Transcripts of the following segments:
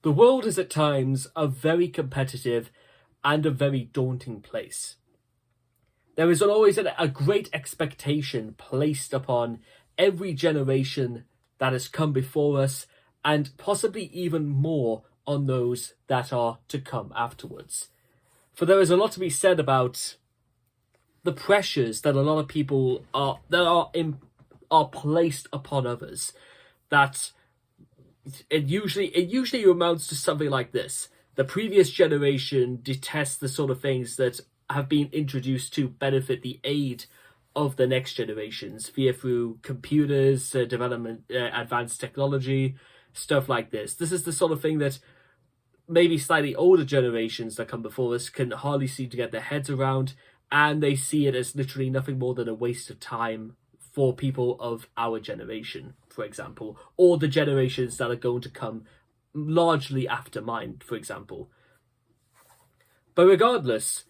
The world is at times a very competitive and a very daunting place. There is always a great expectation placed upon every generation that has come before us, and possibly even more on those that are to come afterwards. For there is a lot to be said about the pressures that a lot of people are placed upon others. That it usually amounts to something like this: the previous generation detests the sort of things that have been introduced to benefit the aid of the next generations, via through computers, development, advanced technology, stuff like this. This is the sort of thing that maybe slightly older generations that come before us can hardly seem to get their heads around, and they see it as literally nothing more than a waste of time for people of our generation, for example, or the generations that are going to come largely after mine, for example. But regardless,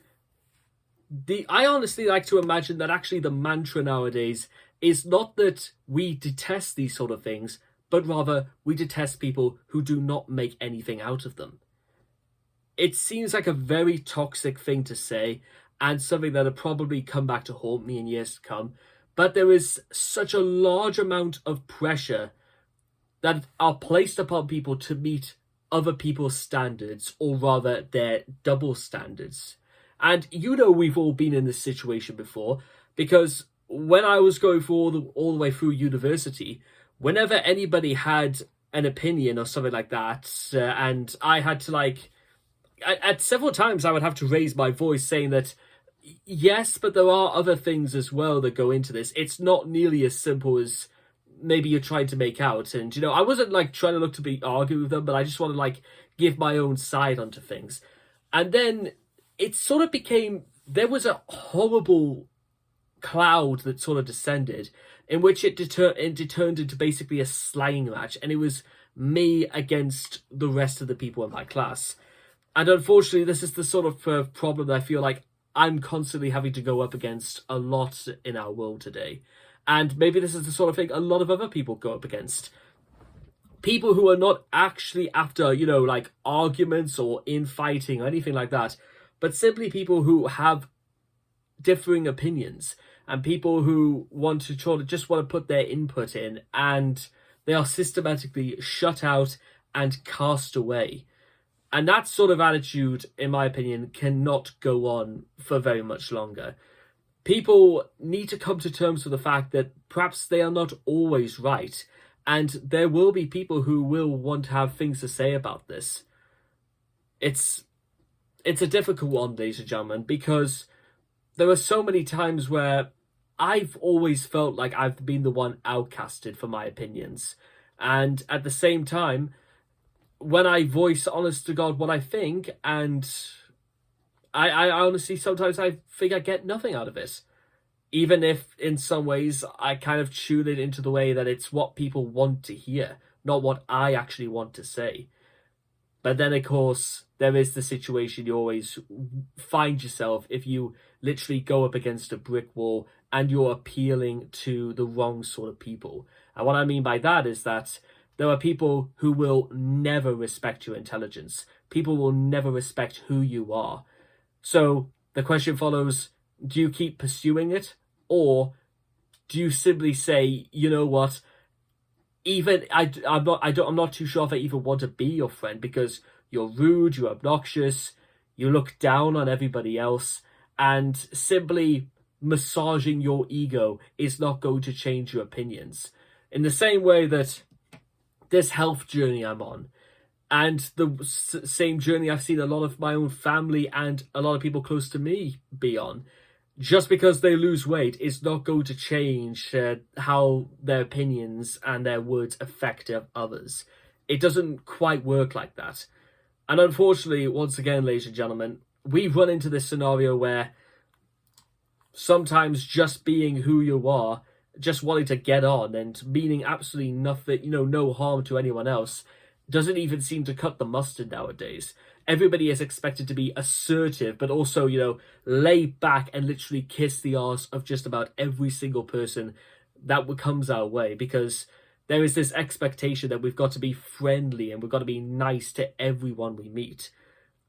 I honestly like to imagine that actually the mantra nowadays is not that we detest these sort of things, but rather we detest people who do not make anything out of them. It seems like a very toxic thing to say, and something that'll probably come back to haunt me in years to come. But there is such a large amount of pressure that are placed upon people to meet other people's standards, or rather their double standards. And we've all been in this situation before, because when I was going through all the way through university, whenever anybody had an opinion or something like that, and I had to at several times I would have to raise my voice saying that yes, but there are other things as well that go into this. It's not nearly as simple as maybe you're trying to make out. And I wasn't trying to look to be argue with them, but I just want to give my own side onto things. And then it sort of became, there was a horrible cloud that sort of descended, in which it turned into basically a slang match, and it was me against the rest of the people in my class. And unfortunately, this is the sort of problem that I feel like I'm constantly having to go up against a lot in our world today. And maybe this is the sort of thing a lot of other people go up against. People who are not actually after, arguments or infighting or anything like that, but simply people who have differing opinions, and people who just want to put their input in, and they are systematically shut out and cast away. And that sort of attitude, in my opinion, cannot go on for very much longer. People need to come to terms with the fact that perhaps they are not always right, and there will be people who will want to have things to say about this. It's a difficult one, ladies and gentlemen, because there are so many times where I've always felt like I've been the one outcasted for my opinions. And at the same time, when I voice honest to God what I think, and I honestly sometimes I think I get nothing out of it. Even if in some ways I kind of tune it into the way that it's what people want to hear, not what I actually want to say. But then, of course, there is the situation you always find yourself if you literally go up against a brick wall and you're appealing to the wrong sort of people. And what I mean by that is that there are people who will never respect your intelligence. People will never respect who you are. So the question follows, do you keep pursuing it? Or do you simply say, you know what, I'm not too sure if I even want to be your friend, because you're rude, you're obnoxious, you look down on everybody else, and simply massaging your ego is not going to change your opinions. In the same way that this health journey I'm on, and the same journey I've seen a lot of my own family and a lot of people close to me be on, just because they lose weight is not going to change how their opinions and their words affect others. It doesn't quite work like that. And unfortunately, once again, ladies and gentlemen, we run into this scenario where sometimes just being who you are, just wanting to get on and meaning absolutely nothing, no harm to anyone else, doesn't even seem to cut the mustard nowadays. Everybody is expected to be assertive, but also, lay back and literally kiss the arse of just about every single person that comes our way, because There is this expectation that we've got to be friendly and we've got to be nice to everyone we meet.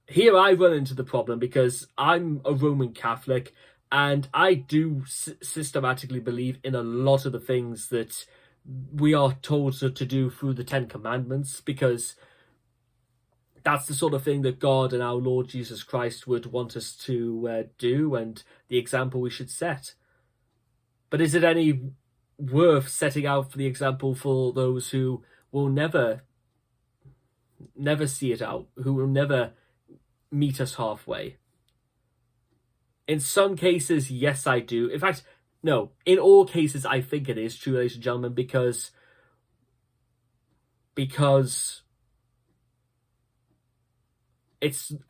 Here I run into the problem because I'm a Roman Catholic and I do systematically believe in a lot of the things that we are told to do through the Ten Commandments, because that's the sort of thing that God and our Lord Jesus Christ would want us to do, and the example we should set. But is it any worth setting out for the example for those who will never see it out, who will never meet us halfway? In some cases, yes, I do. In fact, no, in all cases, I think it is true, ladies and gentlemen, because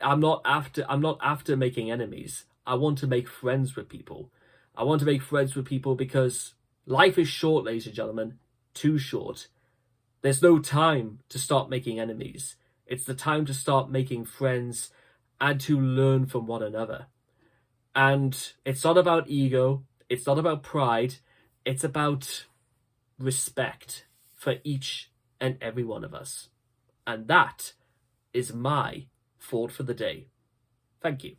I'm not after making enemies. I want to make friends with people. I want to make friends with people because life is short, ladies and gentlemen, too short. There's no time to start making enemies. It's the time to start making friends and to learn from one another. And it's not about ego. It's not about pride. It's about respect for each and every one of us. And that is my thought for the day. Thank you.